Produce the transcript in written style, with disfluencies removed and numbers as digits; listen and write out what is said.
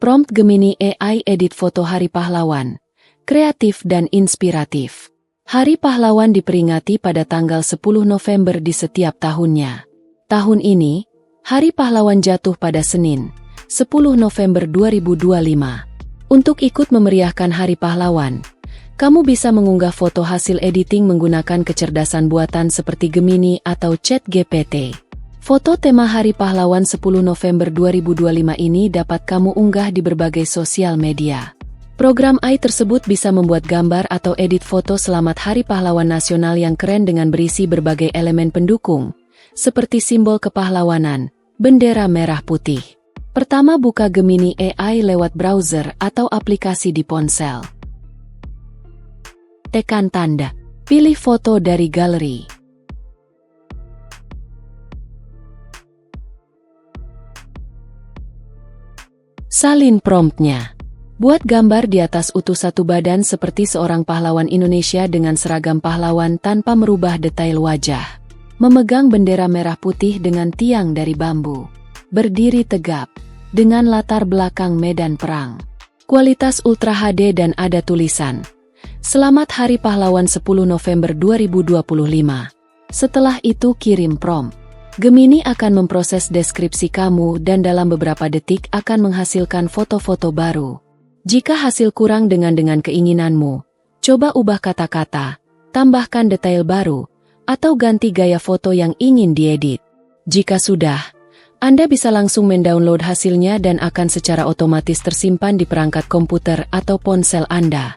Prompt Gemini AI edit foto Hari Pahlawan. Kreatif dan inspiratif. Hari Pahlawan diperingati pada tanggal 10 November di setiap tahunnya. Tahun ini, Hari Pahlawan jatuh pada Senin, 10 November 2025. Untuk ikut memeriahkan Hari Pahlawan, kamu bisa mengunggah foto hasil editing menggunakan kecerdasan buatan seperti Gemini atau ChatGPT. Foto tema Hari Pahlawan 10 November 2025 ini dapat kamu unggah di berbagai sosial media. Program AI tersebut bisa membuat gambar atau edit foto selamat Hari Pahlawan Nasional yang keren dengan berisi berbagai elemen pendukung, seperti simbol kepahlawanan, bendera merah putih. Pertama, buka Gemini AI lewat browser atau aplikasi di ponsel. Tekan tanda. Pilih foto dari galeri. Salin promptnya. Buat gambar di atas utuh satu badan seperti seorang pahlawan Indonesia dengan seragam pahlawan tanpa merubah detail wajah. Memegang bendera merah putih dengan tiang dari bambu. Berdiri tegap, dengan latar belakang medan perang. Kualitas Ultra HD dan ada tulisan, "Selamat Hari Pahlawan 10 November 2025. Setelah itu kirim prompt. Gemini akan memproses deskripsi kamu dan dalam beberapa detik akan menghasilkan foto-foto baru. Jika hasil kurang dengan keinginanmu, coba ubah kata-kata, tambahkan detail baru, atau ganti gaya foto yang ingin diedit. Jika sudah, Anda bisa langsung mendownload hasilnya dan akan secara otomatis tersimpan di perangkat komputer atau ponsel Anda.